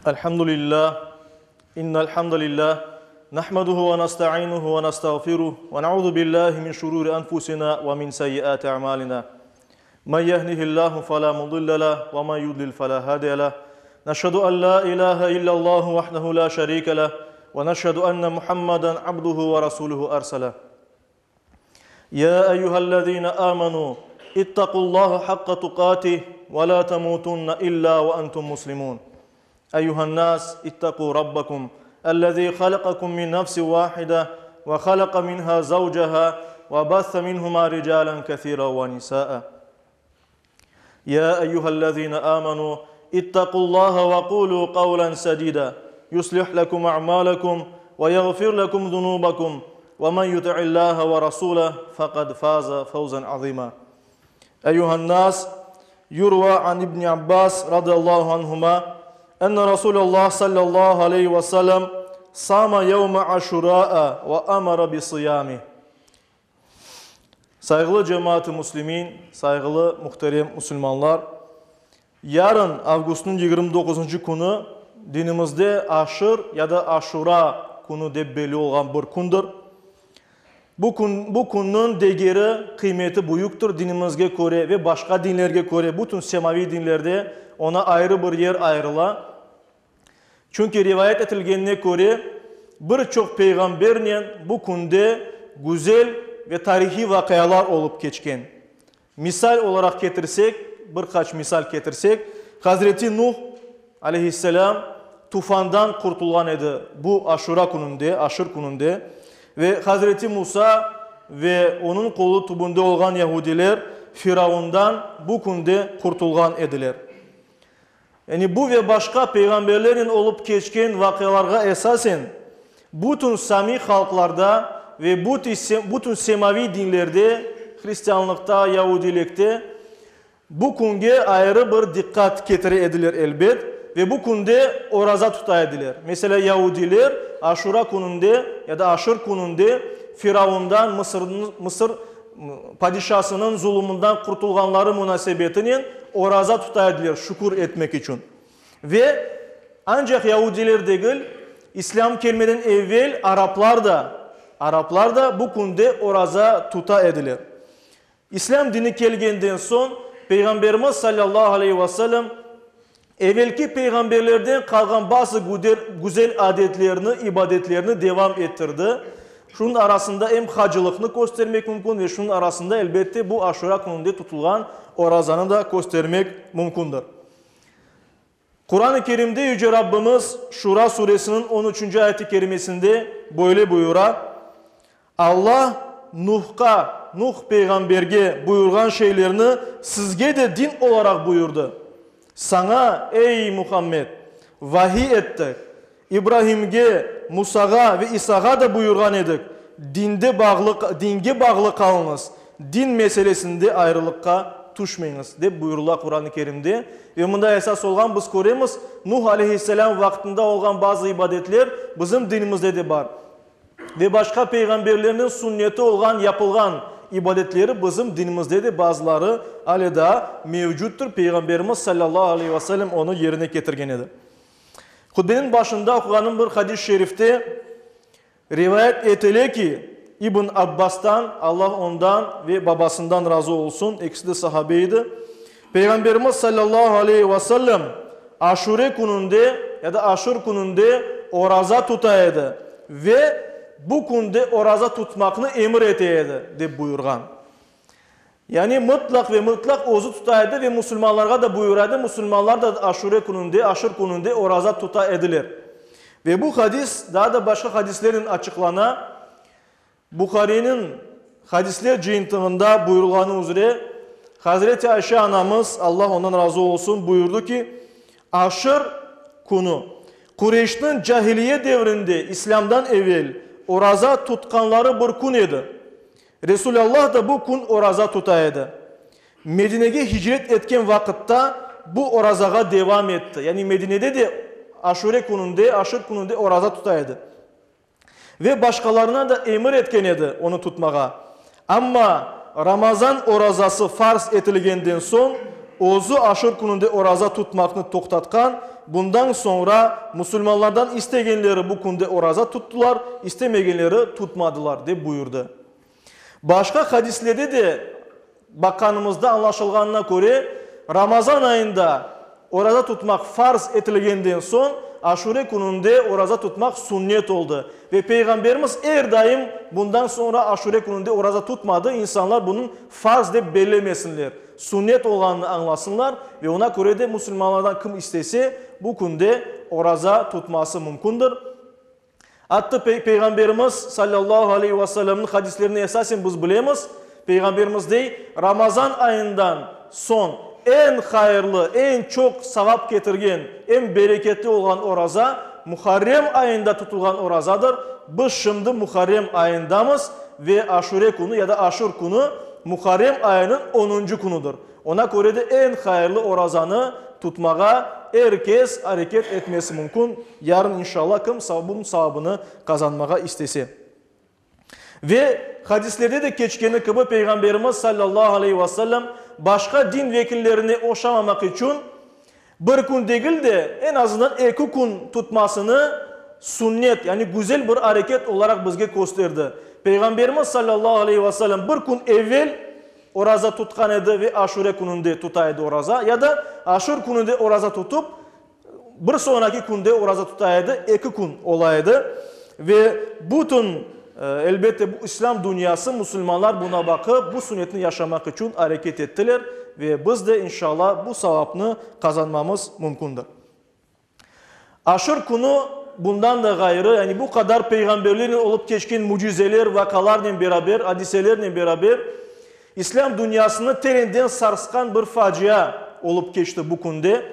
Elhamdülillah, innel hamdülillah, nahmaduhu ve nasta'inuhu ve nastağfiruh ve na'udhu billahi min şururi enfusina ve min seyyiati a'malina. Men yehdihillahu fela mudille leh ve men yudlil fela hadiye leh. Neşhedü en la ilahe illallah vahdehu la şerike leh ve neşhedü enne Muhammeden abduhu ve rasuluhu ersele. Ya eyyühellezine amenu ittaqullaha hakka tukatih ve la temutunne illa ve entum muslimun. أيها الناس اتقوا ربكم الذي خلقكم من نفس واحدة وخلق منها زوجها وبث منهما رجالا كثيرا ونساء يا أيها الذين آمنوا اتقوا الله وقولوا قولا سديدا يصلح لكم أعمالكم ويغفر لكم ذنوبكم ومن يطع الله ورسوله فقد فاز فوزا عظيما أيها الناس يروى عن ابن عباس رضي الله عنهما أن رسول الله صلى الله عليه وسلم صام يوم عاشوراء وأمر بصيامه. Saygılı cemaat-i Müslümin, saygılı muhterem Müslümanlar, yarın Ağustos'un 29. günü dinimizde Aşır ya da Aşura günü de belli olan bir gündür. Bu günün değeri, kıymeti büyüktür dinimizge göre ve başka dinlerge göre. Bütün semavi dinlerde ona ayrı bir yer ayrıla. Çünkü rivayet edilgenine göre birçok peygamberle bu günde güzel ve tarihi vakayalar olup geçken. Misal olarak getirsek, birkaç misal getirsek, Hazreti Nuh aleyhisselam tufandan kurtulan idi bu Aşura gününde, Aşır gününde. Ve Hazreti Musa ve onun kolu tubunda olan Yahudiler Firavundan bu günde kurtulgan ediler. Yani bu ve başka peygamberlerin olup geçken vakayalarga esasen bütün Sami halklarda ve bütün semavi dinlerde, Hristiyanlıkta, Yahudilikte bu günge ayrı bir dikkat getire edilir elbet ve bu günde oraza tutaydılar. Mesela Yahudiler Aşura gününde ya da Aşır gününde Firavundan Mısır padişahının zulümünden kurtulganları münasebetinin oraza tutaydılar şükür etmek için. Ve ancak Yahudiler değil, İslam gelmeden evvel Araplar da bu günde oraza tutaydılar. İslam dini gelgenden son Peygamberimiz sallallahu aleyhi ve sellem evvelki peygamberlerden kalan bazı güzel adetlerini, ibadetlerini devam ettirdi. Şunun arasında hem hacılıkını göstermek mümkün ve şunun arasında elbette bu Aşura gününde tutulan orazanı da göstermek mümkündür. Kur'an-ı Kerim'de Yüce Rabbimiz Şura suresinin 13. ayet-i kerimesinde böyle buyurar. Allah Nuh peygamberge buyurgan şeylerini sizge de din olarak buyurdu. Sana ey Muhammed vahiy ettik. İbrahim'ge, Musa'ga ve İsa'ga da buyurgan edik. Dinge bağlı kalınız. Din meselesinde ayrılıkka düşmeyiniz de buyurulur Kur'an-ı Kerim'de. Ve bunda esas olan biz göremiz Nuh aleyhisselam vaktinde olan bazı ibadetler bizim dinimizde de var. Ve başka peygamberlerin sünneti olan yapılgan ibadetleri bizim dinimizde de bazıları aleda mevcuttur. Peygamberimiz sallallahu aleyhi ve sellem onu yerine getirgenidir. Hutbenin başında okuganın bir hadis-i şerifte rivayet edilir ki İbn Abbas'tan Allah ondan ve babasından razı olsun. İkisi de sahabeydi. Peygamberimiz sallallahu aleyhi ve sellem Aşure gününde ya da Aşır gününde oraza tutaydı ve bu günde oraza tutmakını emir eteydi de buyurgan. Yani mutlak ozu tutaydı ve Müslümanlara da buyuraydı. Müslümanlar da Aşure gününde, Aşır gününde oraza tutaydılar. Ve bu hadis daha da başka hadislerin açıklana Bukhari'nin hadisler cihintinde buyurulanı üzere Hazreti Ayşe anamız Allah ondan razı olsun buyurdu ki Aşır günü Kureyş'in cahiliye devrinde İslam'dan evvel oraza tutkanları bir gün idi. Resulullah da bu gün oraza tutaydı. Medine'ye hicret etken vakitte bu orazaga devam etti. Yani Medine'de de Aşure gününde, Aşır gününde oraza tutaydı. Ve başkalarına da emir etken idi onu tutmağa. Ama Ramazan orazası farz etilgenden son ozu Aşır gününde oraza tutmakını toktatkan bundan sonra Müslümanlardan istegenleri bu kunde oraza tuttular, istemegenleri tutmadılar diye buyurdu. Başka hadislerde de bakanımızda anlaşılganına göre Ramazan ayında oraza tutmak farz etilgenden son Aşure gününde oraza tutmak sünnet oldu. Ve Peygamberimiz her daim bundan sonra Aşure gününde oraza tutmadı. İnsanlar bunun farz de bellemesinler. Sünnet olanını anlasınlar ve ona göre de Müslümanlardan kim istese bu günde oraza tutması mümkündür. Hatta Peygamberimiz sallallahu aleyhi ve sellem'in hadislerini esasen biz bilemiz. Peygamberimiz dey Ramazan ayından son en hayırlı, en çok sevap getirgen, en bereketli olan oraza Muharrem ayında tutulgan orazadır. Biz şimdi Muharrem ayındamız ve Aşure günü ya da Aşur günü Muharrem ayının 10. günüdür. Ona göre de en hayırlı orazanı tutmağa herkes hareket etmesi mümkün. Yarın inşallah kim bunun savabını kazanmağa istese. Ve hadislerde de geçkeni gibi Peygamberimiz sallallahu aleyhi ve sellem başka din vekillerini oşamamak için bir gün değil de en azından 2 gün tutmasını sünnet yani güzel bir hareket olarak bizge gösterdi. Peygamberimiz sallallahu aleyhi ve sellem bir gün evvel oraza tutkan edi ve Aşure gününde tutaydı oraza ya da Aşur gününde oraza tutup bir sonraki günde oraza tutaydı 2 gün olaydı ve bütün elbette bu İslam dünyası Müslümanlar buna bakıp bu sünnetini yaşamak için hareket ettiler ve biz de inşallah bu sevapını kazanmamız mümkündür. Aşur günü bundan da gayrı yani bu kadar peygamberlerin olup geçkin mucizeler, vakalarla beraber, hadiselerle beraber İslam dünyasını terinden sarskan bir facia olup geçti bu günde.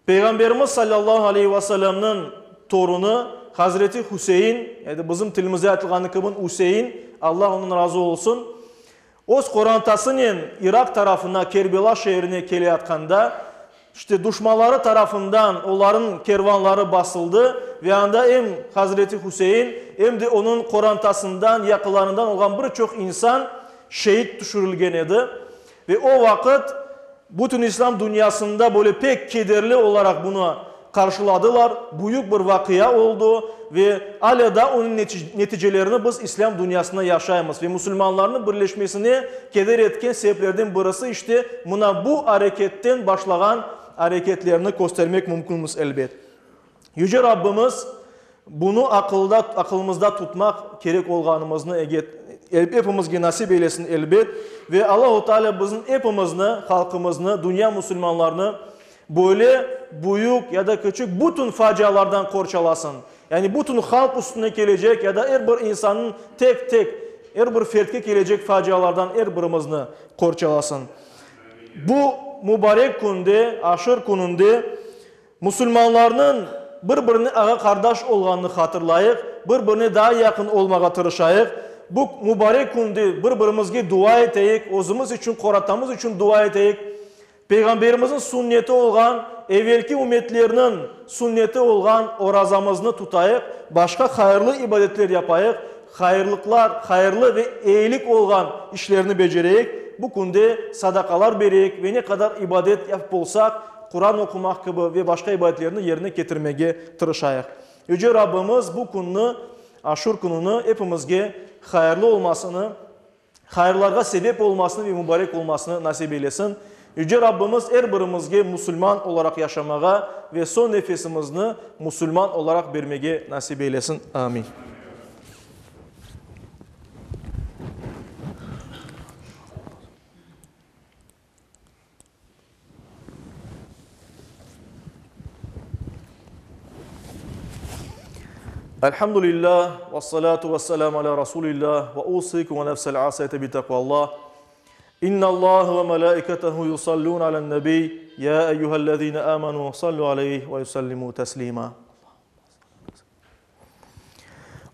Peygamberimiz sallallahu aleyhi ve sellem'nin torunu Hazreti Hüseyin, yani bizim tilimizde aytılgan kibin Hüseyin, Allah onun razı olsun. Öz korantasının Irak tarafına, Kerbela şehrine keleyatqanda, işte düşmanları tarafından onların kervanları basıldı ve anda hem Hazreti Hüseyin hem de onun korantasından, yakılarından olan birçok insan şehit düşürülgen idi. Ve o vakit bütün İslam dünyasında böyle pek kederli olarak bunu karşıladılar. Büyük bir vakıya oldu ve hala da onun neticelerini biz İslam dünyasında yaşayamız. Ve Müslümanların birleşmesini keder etken sebeplerden birisi işte buna bu hareketten başlayan hareketlerini göstermek mümkünmüş elbet. Yüce Rabbimiz bunu akılımızda tutmak gerek olganımızı hepimizge nasip eylesin elbet. Ve Allah-u Teala bizim hepimizni, halkımızını, dünya Müslümanlarını böyle büyük ya da küçük bütün facialardan korçalasın. Yani bütün halk üstüne gelecek ya da her bir insanın tek tek her bir fertke gelecek facialardan her birimizni korçalasın. Bu mübarek günde, Aşur gününde Müslümanların birbirine ağa kardeş olganını hatırlayık, birbirine daha yakın olmağa tırışayık. Bu mübarek günde birbirimizge dua eteyik, özümüz için, koratamız için dua eteyik. Peygamberimizin sünneti olan, evvelki ümmetlerinin sünneti olan orazamızını tutayık, başka hayırlı ibadetler yapayık, hayırlı ve iyilik olan işlerini becereyik. Bu günde sadakalar vereyik ve ne kadar ibadet yapıp olsak, Kur'an okumak gibi ve başka ibadetlerini yerine getirmeye tırışayık. Yüce Rabbimiz bu gününü, Aşur gününü hepimizge hayırlı olmasını, hayırlarga sebep olmasını ve mübarek olmasını nasip eylesin. Yüce Rabbimiz her birimizge Müslüman olarak yaşamağa ve son nefesimizni Müslüman olarak vermeye nasip eylesin. Amin. Elhamdülillah ve salatu ve selamu ala Resulillah ve usikum ve nefsel asayete bi takvallah. İnna Allah ve melaiketehu yusallun alen nebi ya eyyühellezine amanu sallu aleyhi ve yusallimu teslima.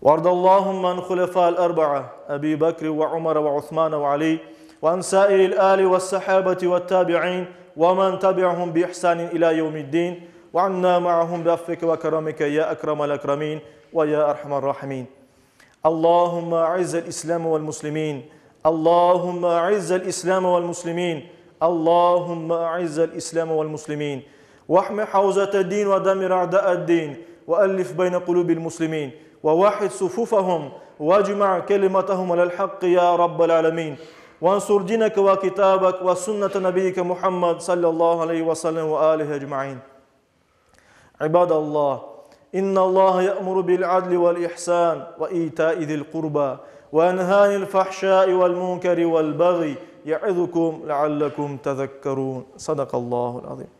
وارض اللهم عن خلفاء الأربعة أبي بكر وعمر وعثمان وعلي وعن سائر الآل والصحابة والتابعين ومن تبعهم بإحسان إلى يوم الدين وعنا معهم بعفوك وكرمك يا أكرم الأكرمين ويا أرحم الراحمين. اللهم أعز الإسلام والمسلمين. اللهم أعز الإسلام والمسلمين. اللهم أعز الإسلام والمسلمين واحم حوزة الدين ودمر أعداء الدين وألف بين قلوب المسلمين ووحد صفوفهم واجمع كلمتهم على الحق يا رب العالمين وانصر دينك وكتابك وسنة نبيك محمد صلى الله عليه وسلم وآله أجمعين. عباد الله، إن الله يأمر بالعدل والإحسان وإيتاء ذي القربى وينهى عن الفحشاء والمنكر والبغي يعظكم لعلكم تذكرون. صدق الله العظيم.